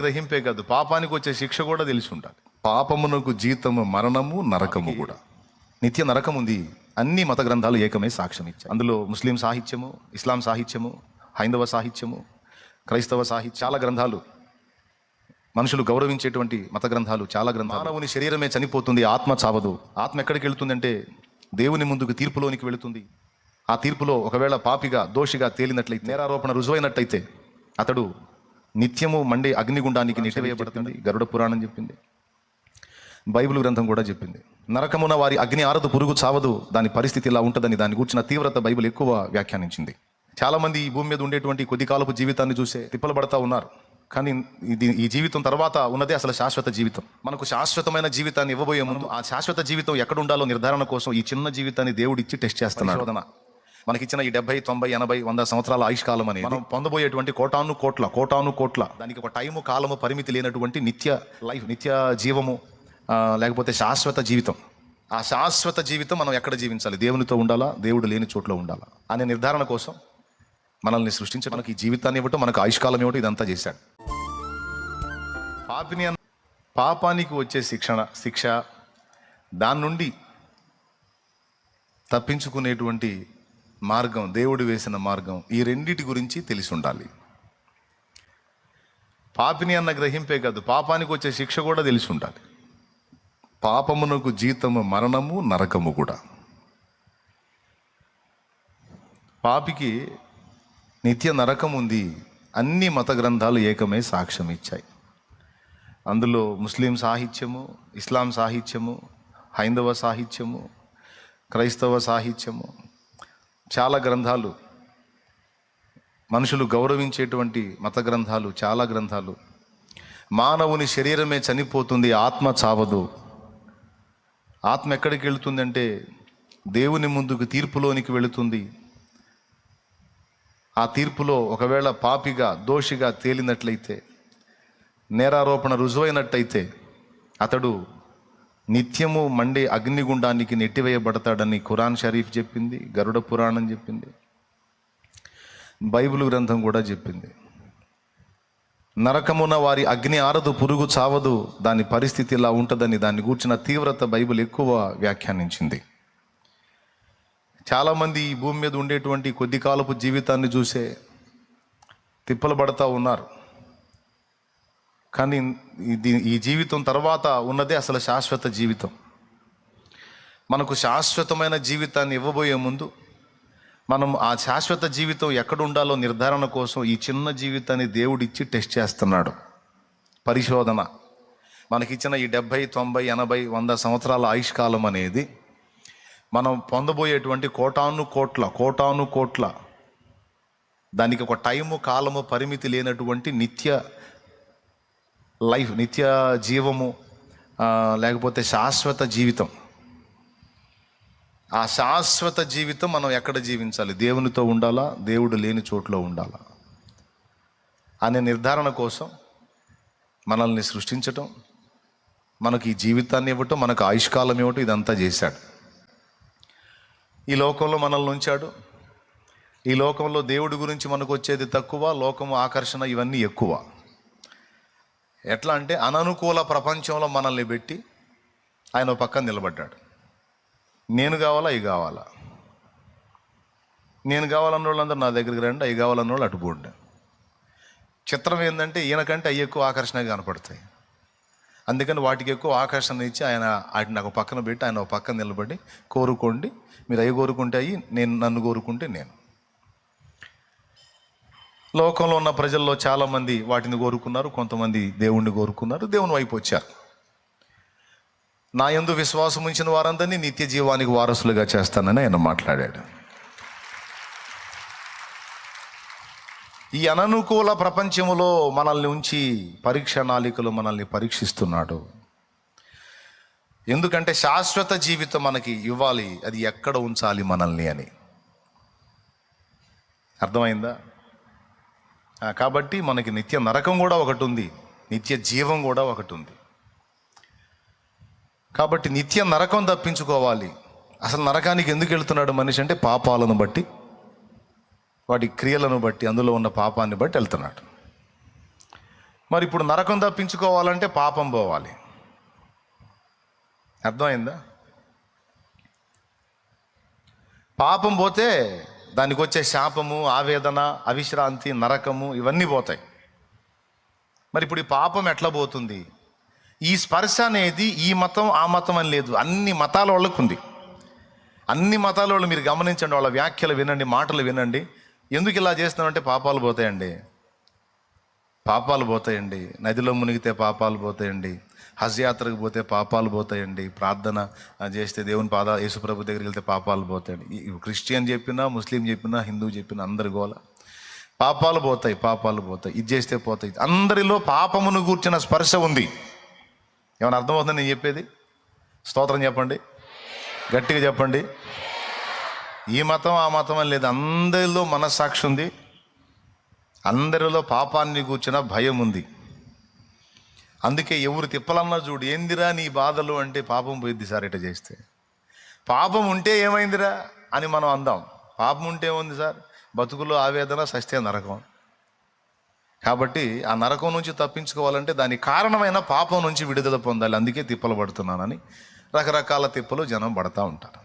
గ్రహింపే కాదు, పాపానికి వచ్చే శిక్ష కూడా తెలిసి ఉండాలి. పాపమునకు జీతము మరణము, నరకము కూడా. నిత్య నరకం ఉంది. అన్ని మత గ్రంథాలు ఏకమే సాక్ష్యం ఇచ్చాయి. అందులో ముస్లిం సాహిత్యము, ఇస్లాం సాహిత్యము, హైందవ సాహిత్యము, క్రైస్తవ సాహిత్యం, చాలా గ్రంథాలు, మనుషులు గౌరవించేటువంటి మత గ్రంథాలు, చాలా గ్రంథాలు. మానవుని శరీరమే చనిపోతుంది, ఆత్మ చావదు. ఆత్మ ఎక్కడికి వెళుతుందంటే దేవుని ముందుకు తీర్పులోనికి వెళుతుంది. ఆ తీర్పులో ఒకవేళ పాపిగా దోషిగా తేలినట్లయితే, నేరారోపణ రుజువైనట్టయితే అతడు నిత్యము మండే అగ్నిగుండానికి నెట్టివేయబడుతుంది. గరుడ పురాణం చెప్పింది, బైబిల్ గ్రంథం కూడా చెప్పింది. నరకమున వారి అగ్ని ఆరదు, పురుగు చావదు, దాని పరిస్థితి ఇలా ఉంటుందని, దాని కూర్చున్న తీవ్రత బైబిల్ ఎక్కువ వ్యాఖ్యానించింది. చాలామంది ఈ భూమి మీద ఉండేటువంటి కొద్ది కాలపు జీవితాన్ని చూసే తిప్పలు పడతా ఉన్నారు. కానీ ఈ జీవితం తర్వాత ఉన్నదే అసలు శాశ్వత జీవితం. మనకు శాశ్వతమైన జీవితాన్ని ఇవ్వబోయే ముందు ఆ శాశ్వత జీవితం ఎక్కడ ఉండాలో నిర్ధారణ కోసం ఈ చిన్న జీవితాన్ని దేవుడిచ్చి టెస్ట్ చేస్తున్నాడు. మనకిచ్చిన ఈ 70, 90, 80, 100 సంవత్సరాల ఆయుష్కాలం అని మనం పొందబోయేటువంటి కోటాను కోట్ల దానికి ఒక టైము కాలము పరిమితి లేనటువంటి నిత్య లైఫ్, నిత్య జీవము, లేకపోతే శాశ్వత జీవితం. ఆ శాశ్వత జీవితం మనం ఎక్కడ జీవించాలి? దేవునితో ఉండాలా, దేవుడు లేని చోట్ల ఉండాలా అనే నిర్ధారణ కోసం మనల్ని సృష్టించి మనకి ఈ జీవితాన్ని ఇవ్వటం, మనకు ఆయుష్కాలం ఇవ్వటం, ఇదంతా చేశాడు. పాపానికి వచ్చే శిక్ష, దాని నుండి తప్పించుకునేటువంటి మార్గం, దేవుడు వేసిన మార్గం, ఈ రెండిటి గురించి తెలిసి ఉండాలి. పాపిని అన్న గ్రహింపే కాదు, పాపానికి వచ్చే శిక్ష కూడా తెలిసి ఉండాలి. పాపమునకు జీతము మరణము, నరకము కూడా. పాపికి నిత్య నరకం ఉంది. అన్ని మత గ్రంథాలు ఏకమే సాక్ష్యం ఇచ్చాయి. అందులో ముస్లిం సాహిత్యము, ఇస్లాం సాహిత్యము, హైందవ సాహిత్యము, క్రైస్తవ సాహిత్యము, చాలా గ్రంథాలు, మనుషులు గౌరవించేటువంటి మత గ్రంథాలు, చాలా గ్రంథాలు. మానవుని శరీరమే చనిపోతుంది, ఆత్మ చావదు. ఆత్మ ఎక్కడికి వెళుతుందంటే దేవుని ముందుకు తీర్పులోనికి వెళుతుంది. ఆ తీర్పులో ఒకవేళ పాపిగా దోషిగా తేలినట్లయితే, నేరారోపణ రుజువైనట్టయితే అతడు నిత్యము మండే అగ్నిగుండానికి నెట్టివేయబడతాడని ఖురాన్ షరీఫ్ చెప్పింది, గరుడ పురాణం చెప్పింది, బైబిల్ గ్రంథం కూడా చెప్పింది. నరకమున వారి అగ్ని ఆరదు, పురుగు చావదు, దాని పరిస్థితి ఇలా ఉంటుందని, దాన్ని కూర్చున్న తీవ్రత బైబిల్ ఎక్కువ వ్యాఖ్యానించింది. చాలామంది ఈ భూమి మీద ఉండేటువంటి కొద్ది కాలపు జీవితాన్ని చూసే తిప్పలు పడతా ఉన్నారు. కానీ ఈ జీవితం తర్వాత ఉన్నదే అసలు శాశ్వత జీవితం. మనకు శాశ్వతమైన జీవితాన్ని ఇవ్వబోయే ముందు మనం ఆ శాశ్వత జీవితం ఎక్కడ ఉండాలో నిర్ధారణ కోసం ఈ చిన్న జీవితాన్ని దేవుడిచ్చి టెస్ట్ చేస్తున్నాడు. పరిశోధన. మనకిచ్చిన ఈ 70, 90, 80, 100 సంవత్సరాల ఆయుష్కాలం అనేది మనం పొందబోయేటువంటి కోటాను కోట్ల దానికి ఒక టైము కాలము పరిమితి లేనటువంటి నిత్య లైఫ్, నిత్య జీవము, లేకపోతే శాశ్వత జీవితం. ఆ శాశ్వత జీవితం మనం ఎక్కడ జీవించాలి? దేవునితో ఉండాలా, దేవుడు లేని చోట్లో ఉండాలా అనే నిర్ధారణ కోసం మనల్ని సృష్టించటం, మనకి ఈ జీవితాన్ని ఇవ్వటం, మనకు ఆయుష్కాలం ఇవ్వటం, ఇదంతా చేశాడు. ఈ లోకంలో మనల్ని ఉంచాడు. ఈ లోకంలో దేవుడి గురించి మనకు వచ్చేది తక్కువ, లోకము ఆకర్షణ ఇవన్నీ ఎక్కువ. ఎట్లా అంటే అననుకూల ప్రపంచంలో మనల్ని పెట్టి ఆయన పక్కన నిలబడ్డాడు. నేను కావాలా, అవి కావాలా, నేను కావాలన్న వాళ్ళందరూ నా దగ్గరికి రండి, అవి కావాలన్న వాళ్ళు అటుపోండి. చిత్రం ఏంటంటే ఈయనకంటే అవి ఎక్కువ ఆకర్షణగా కనపడతాయి. అందుకని వాటికి ఎక్కువ ఆకర్షణ ఇచ్చి ఆయన వాటిని నాకు పక్కన పెట్టి ఆయన ఒక పక్కన నిలబడి, కోరుకోండి, మీరు అవి కోరుకుంటే అవి, నన్ను కోరుకుంటే నేను. లోకంలో ఉన్న ప్రజల్లో చాలామంది వాటిని కోరుకున్నారు, కొంతమంది దేవుణ్ణి కోరుకున్నారు, దేవుని వైపు వచ్చారు. నా యందు విశ్వాసం ఉంచిన వారందరినీ నిత్య జీవానికి వారసులుగా చేస్తానని ఆయన మాట్లాడాడు. ఈ అననుకూల ప్రపంచంలో మనల్ని ఉంచి పరీక్ష నాళికలు మనల్ని పరీక్షిస్తున్నాడు. ఎందుకంటే శాశ్వత జీవితం మనకి ఇవ్వాలి, అది ఎక్కడ ఉంచాలి మనల్ని అని. అర్థమైందా? కాబట్టి మనకి నిత్య నరకం కూడా ఒకటి ఉంది, నిత్య జీవం కూడా ఒకటి ఉంది. కాబట్టి నిత్య నరకం తప్పించుకోవాలి. అసలు నరకానికి ఎందుకు వెళ్తున్నాడు మనిషి అంటే పాపాలను బట్టి, వాటి క్రియలను బట్టి, అందులో ఉన్న పాపాన్ని బట్టి వెళ్తున్నాడు. మరి ఇప్పుడు నరకం తప్పించుకోవాలంటే పాపం పోవాలి. అర్థమైందా? పాపం పోతే దానికి వచ్చే శాపము, ఆవేదన, అవిశ్రాంతి, నరకము ఇవన్నీ పోతాయి. మరి ఇప్పుడు ఈ పాపం ఎట్లా పోతుంది? ఈ స్పర్శ అనేది ఈ మతం ఆ మతం అని లేదు, అన్ని మతాల వాళ్ళకు ఉంది. అన్ని మతాల వాళ్ళు మీరు గమనించండి, వాళ్ళ వ్యాఖ్యలు వినండి, మాటలు వినండి. ఎందుకు ఇలా చేస్తున్నామంటే పాపాలు పోతాయండి, పాపాలు పోతాయండి. నదిలో మునిగితే పాపాలు పోతాయండి, హజ్ యాత్రకు పోతే పాపాలు పోతాయండి, ప్రార్థన చేస్తే దేవుని యేసుప్రభు దగ్గరికి వెళ్తే పాపాలు పోతాయండి. క్రిస్టియన్ చెప్పినా, ముస్లిం చెప్పినా, హిందూ చెప్పినా అందరి గోల పాపాలు పోతాయి, పాపాలు పోతాయి, ఇది చేస్తే పోతాయి. అందరిలో పాపమును గూర్చిన స్పర్శ ఉంది. ఏమైనా అర్థమవుతుంది నేను చెప్పేది? స్తోత్రం చెప్పండి, గట్టిగా చెప్పండి. ఈ మతం ఆ మతం అని లేదు, అందరిలో మనస్సాక్షి ఉంది, అందరిలో పాపాన్ని కూర్చిన భయం ఉంది. అందుకే ఎవరు తిప్పలన్నా చూడు, ఏందిరా నీ బాధలు అంటే పాపం పోయిద్ది సార్ ఇట చేస్తే. పాపం ఉంటే ఏమైందిరా అని మనం అందాం. పాపం ఉంటే ఏముంది సార్? బతుకులో ఆవేదన, సస్తే నరకం. కాబట్టి ఆ నరకం నుంచి తప్పించుకోవాలంటే దానికి కారణమైన పాపం నుంచి విడుదల పొందాలి. అందుకే తిప్పలు పడుతున్నానని రకరకాల తిప్పలు జనం పడతా ఉంటారు.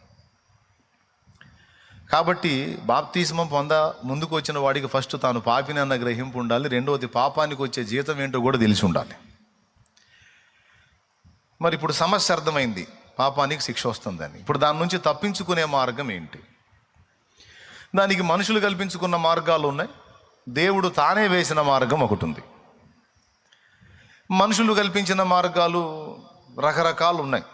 కాబట్టి బాప్తిస్మం ముందుకు వచ్చిన వాడికి ఫస్ట్ తాను పాపిని అన్న గ్రహింపు ఉండాలి. రెండవది పాపానికి వచ్చే జీతం ఏంటో కూడా తెలిసి ఉండాలి. మరి ఇప్పుడు సమస్య అర్థమైంది, పాపానికి శిక్ష వస్తుందని. ఇప్పుడు దాని నుంచి తప్పించుకునే మార్గం ఏంటి? దానికి మనుషులు కల్పించుకున్న మార్గాలు ఉన్నాయి, దేవుడు తానే వేసిన మార్గం ఒకటి ఉంది. మనుషులు కల్పించిన మార్గాలు రకరకాలు ఉన్నాయి.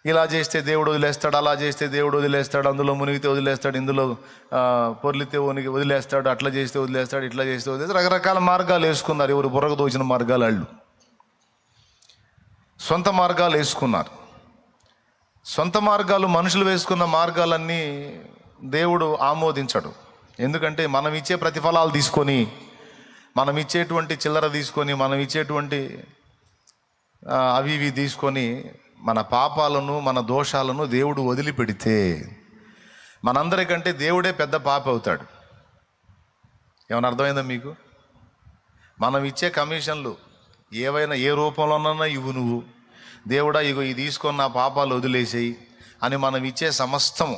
ఇలా చేస్తే దేవుడు వదిలేస్తాడు, అలా చేస్తే దేవుడు వదిలేస్తాడు, అందులో మునిగితే వదిలేస్తాడు, ఇందులో పొర్లితే వదిలేస్తాడు, అట్లా చేస్తే వదిలేస్తాడు, ఇట్లా చేస్తే వదిలేస్తాడు. రకరకాల మార్గాలు వేసుకున్నారు. ఎవరు బుర్రకు దోచిన మార్గాలు వాళ్ళు సొంత మార్గాలు వేసుకున్నారు. సొంత మార్గాలు మనుషులు వేసుకున్న మార్గాలన్నీ దేవుడు ఆమోదించడు. ఎందుకంటే మనం ఇచ్చే ప్రతిఫలాలు తీసుకొని, మనం ఇచ్చేటువంటి చిల్లర తీసుకొని, మనం ఇచ్చేటువంటి అవి ఇవి తీసుకొని మన పాపాలను, మన దోషాలను దేవుడు వదిలిపెడితే మనందరికంటే దేవుడే పెద్ద పాప అవుతాడు. ఏమైనా అర్థమైందా మీకు? మనం ఇచ్చే కమిషన్లు ఏవైనా ఏ రూపంలోనన్నా ఇవ్వు, నువ్వు దేవుడా ఇగో ఇది తీసుకొని నా పాపాలు వదిలేసేయి అని మనం ఇచ్చే సమస్తము,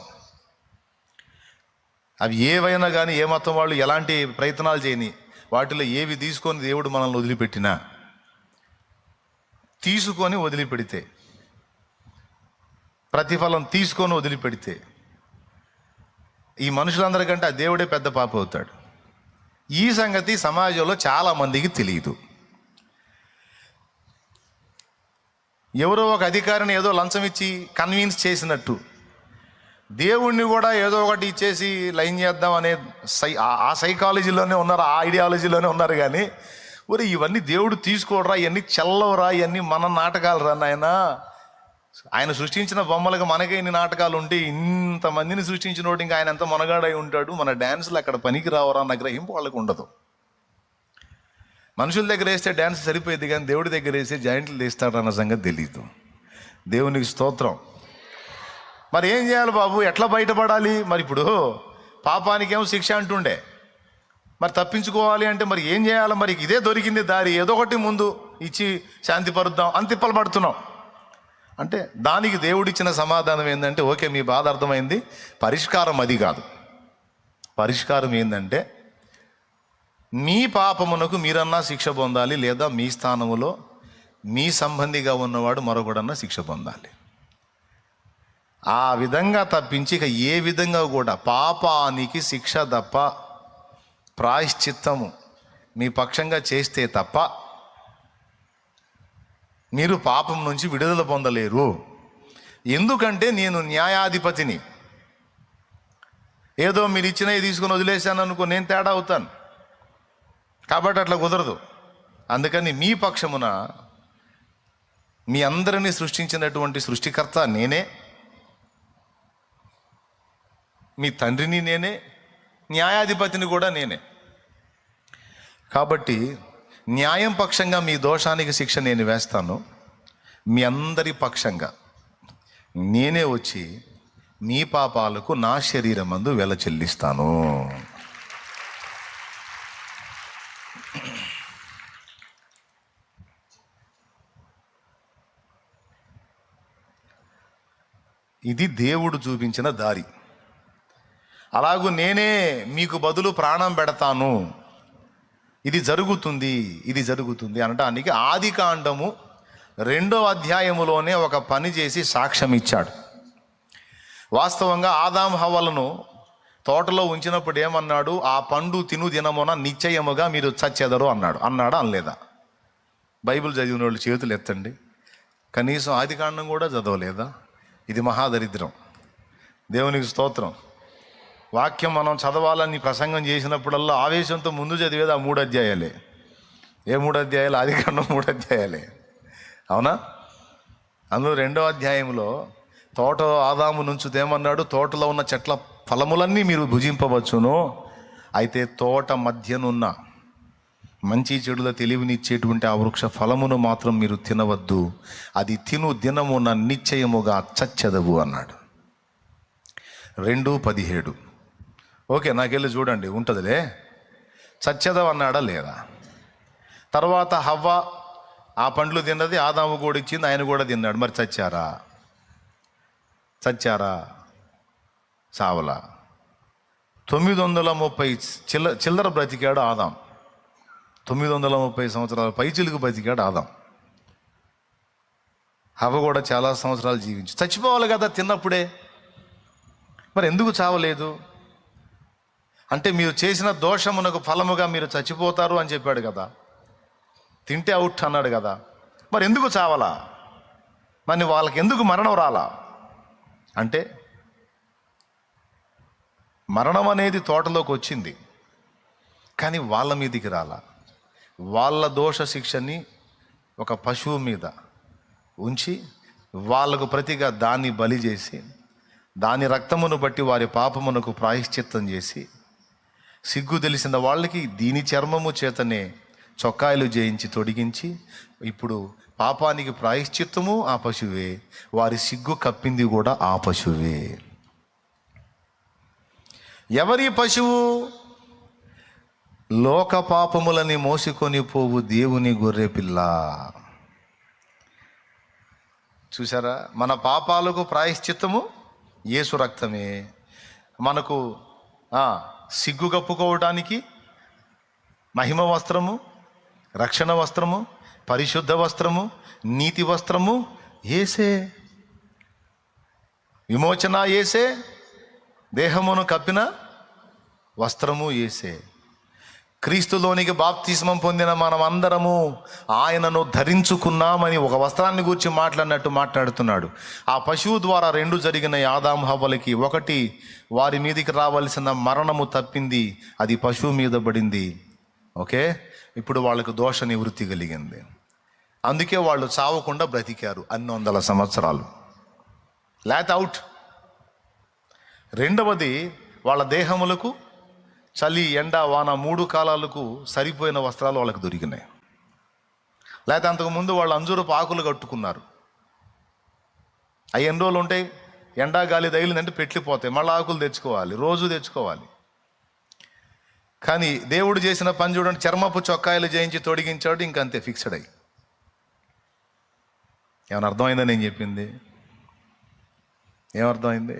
అవి ఏవైనా కానీ, ఏ మతం వాళ్ళు ఎలాంటి ప్రయత్నాలు చేయని, వాటిలో ఏవి తీసుకొని దేవుడు మనల్ని వదిలిపెట్టినా, తీసుకొని వదిలిపెడితే, ప్రతిఫలం తీసుకొని వదిలిపెడితే ఈ మనుషులందరికంటే ఆ దేవుడే పెద్ద పాప అవుతాడు. ఈ సంగతి సమాజంలో చాలామందికి తెలియదు. ఎవరో ఒక అధికారిని ఏదో లంచం ఇచ్చి కన్విన్స్ చేసినట్టు దేవుణ్ణి కూడా ఏదో ఒకటి ఇచ్చేసి లైన్ చేద్దాం అనే ఆ సైకాలజీలోనే ఉన్నారు, ఆ ఐడియాలజీలోనే ఉన్నారు. కానీ ఒరే ఇవన్నీ దేవుడు తీసుకోడరా, ఇవన్నీ చెల్లవరా, ఇవన్నీ మన నాటకాలు రా నాయన. ఆయన సృష్టించిన బొమ్మలకు మనకే ఇన్ని నాటకాలు ఉంటే ఇంతమందిని సృష్టించినోడు ఇంకా ఆయన ఎంత మొనగాడై ఉంటాడు. మన డ్యాన్సులు అక్కడ పనికి రావరా అన్న గ్రహింపు వాళ్ళకు ఉండదు. మనుషుల దగ్గర వేస్తే డ్యాన్స్ సరిపోయేది, కానీ దేవుడి దగ్గర వేస్తే జాయింట్లు తీస్తాడన్న సంగతి తెలియదు. దేవునికి స్తోత్రం. మరి ఏం చేయాలి బాబు, ఎట్లా బయటపడాలి? మరి ఇప్పుడు పాపానికేమో శిక్ష అంటుండే, మరి తప్పించుకోవాలి అంటే మరి ఏం చేయాలి? మరి ఇదే దొరికింది దారి, ఏదో ఒకటి ముందు ఇచ్చి శాంతి పరుద్దాం అని తిప్పలు పడుతున్నాం. అంటే దానికి దేవుడిచ్చిన సమాధానం ఏంటంటే, ఓకే మీ బాధ అర్థమైంది, పరిష్కారం అది కాదు. పరిష్కారం ఏంటంటే మీ పాపమునకు మీరన్నా శిక్ష పొందాలి, లేదా మీ స్థానములో మీ సంబంధిగా ఉన్నవాడు మరొకడన్నా శిక్ష పొందాలి. ఆ విధంగా తప్పించి ఇక ఏ విధంగా కూడా పాపానికి శిక్ష తప్ప ప్రాయశ్చిత్తము మీ పక్షంగా చేస్తే తప్ప మీరు పాపం నుంచి విడుదల పొందలేరు. ఎందుకంటే నేను న్యాయాధిపతిని. ఏదో మీరు ఇచ్చినవి తీసుకొని వదిలేశాను అనుకో, నేను తేడా అవుతాను. కాబట్టి అట్లా కుదరదు. అందుకని మీ పక్షమున మీ అందరినీ సృష్టించినటువంటి సృష్టికర్త నేనే, మీ తండ్రిని నేనే, న్యాయాధిపతిని కూడా నేనే. కాబట్టి న్యాయం పక్షంగా మీ దోషానికి శిక్ష నేను వేస్తాను. మీ అందరి పక్షంగా నేనే వచ్చి మీ పాపాలకు నా శరీరమందు వెల చెల్లిస్తాను. ఇది దేవుడు చూపించిన దారి. అలాగూ నేనే మీకు బదులు ప్రాణం పెడతాను, ఇది జరుగుతుంది అనటానికి ఆదికాండము 2వ అధ్యాయములోనే ఒక పని చేసి సాక్ష్యం ఇచ్చాడు. వాస్తవంగా ఆదాం హవ్వలను తోటలో ఉంచినప్పుడు ఏమన్నాడు? ఆ పండు తిను దినమున నిశ్చయముగా మీరు చచ్చెదరు అన్నాడా అనలేదా? బైబిల్ చదివిన వాళ్ళు చేతులు ఎత్తండి. కనీసం ఆదికాండం కూడా చదవలేదా? ఇది మహాదరిద్రం. దేవునికి స్తోత్రం. వాక్యం మనం చదవాలని ప్రసంగం చేసినప్పుడల్లా ఆవేశంతో ముందు చదివేది ఆ 3 అధ్యాయాలే. ఏ 3 అధ్యాయాలు? ఆదికాండం 3 అధ్యాయాలే, అవునా? అందులో 2వ అధ్యాయంలో తోట ఆదాము నుంచుదేమన్నాడు? తోటలో ఉన్న చెట్ల ఫలములన్నీ మీరు భుజింపవచ్చును, అయితే తోట మధ్యనున్న మంచి చెడుల తెలివినిచ్చేటువంటి ఆ వృక్ష ఫలమును మాత్రం మీరు తినవద్దు, అది తిను దినమున నిశ్చయముగా చచ్చెదవు అన్నాడు. 2:17. ఓకే, నాకెళ్ళి చూడండి, ఉంటుందిలే. చచ్చెదవు అన్నాడా లేదా? తర్వాత హవ్వ ఆ పండ్లు తిన్నది, ఆదాము కూడా ఇచ్చింది, ఆయన కూడా తిన్నాడు. మరి చచ్చారా? చావలా. 930 చిల్లర బ్రతికాడు ఆదాం. 930 సంవత్సరాల పైచిలుకు బ్రతికాడు ఆదాం. హవ్వ కూడా చాలా సంవత్సరాలు చచ్చిపోవాలి కదా తిన్నప్పుడే. మరి ఎందుకు చావలేదు అంటే, మీరు చేసిన దోషమునకు ఫలముగా మీరు చచ్చిపోతారు అని చెప్పాడు కదా, తింటే అవుట్ అన్నాడు కదా. మరి ఎందుకు చావలా? మరి వాళ్ళకి ఎందుకు మరణం రాలా అంటే, మరణం అనేది తోటలోకి వచ్చింది, కానీ వాళ్ళ మీదికి రాలా. వాళ్ళ దోష శిక్షని ఒక పశువు మీద ఉంచి వాళ్ళకు ప్రతిగా దాన్ని బలి చేసి, దాని రక్తమును బట్టి వారి పాపమునకు ప్రాయశ్చిత్తం చేసి, సిగ్గు తెలిసిన వాళ్ళకి దీని చర్మము చేతనే చొక్కాయలు చేయించి తొడిగించి, ఇప్పుడు పాపానికి ప్రాయశ్చిత్తము ఆ పశువే, వారి సిగ్గు కప్పింది కూడా ఆ పశువే. ఎవరి పశువు? లోక పాపములని మోసుకొని పోవు దేవుని గొర్రె పిల్ల. చూసారా? మన పాపాలకు ప్రాయశ్చిత్తము యేసు రక్తమే. మనకు సిగ్గు కప్పుకోవడానికి మహిమ వస్త్రము, రక్షణ వస్త్రము, పరిశుద్ధ వస్త్రము, నీతి వస్త్రము యేసే. విమోచన యేసే, దేహమును కప్పిన వస్త్రము యేసే. క్రీస్తులోనికి బాప్తిస్మం పొందిన మనం అందరము ఆయనను ధరించుకున్నామని ఒక వస్త్రాన్ని గురించి మాట్లాడినట్టు మాట్లాడుతున్నాడు. ఆ పశువు ద్వారా 2 జరిగిన ఆదాము హవ్వలకి. ఒకటి, వారి మీదికి రావలసిన మరణము తప్పింది, అది పశువు మీద పడింది. ఓకే, ఇప్పుడు వాళ్ళకు దోష నివృత్తి కలిగింది. అందుకే వాళ్ళు చావకుండా బ్రతికారు అన్ని 100 సంవత్సరాలు. లేత అవుట్. రెండవది, వాళ్ళ దేహములకు చలి, ఎండ, వాన 3 కాలాలకు సరిపోయిన వస్త్రాలు వాళ్ళకి దొరికినాయి. లేకపోతే అంతకుముందు వాళ్ళు అంజూరపు ఆకులు కట్టుకున్నారు. అవి ఎన్ని రోజులు ఉంటాయి? ఎండా గాలి తగిలిందంటే పెట్లిపోతాయి, మళ్ళీ ఆకులు తెచ్చుకోవాలి, రోజు తెచ్చుకోవాలి. కానీ దేవుడు చేసిన పని చూడండి, చర్మపు చొక్కాయలు చేయించి తొడిగించాడు, ఇంకంతే, ఫిక్స్డ్ అయ్యి. ఏమైనా అర్థమైందా నేను చెప్పింది? ఏమర్థమైంది?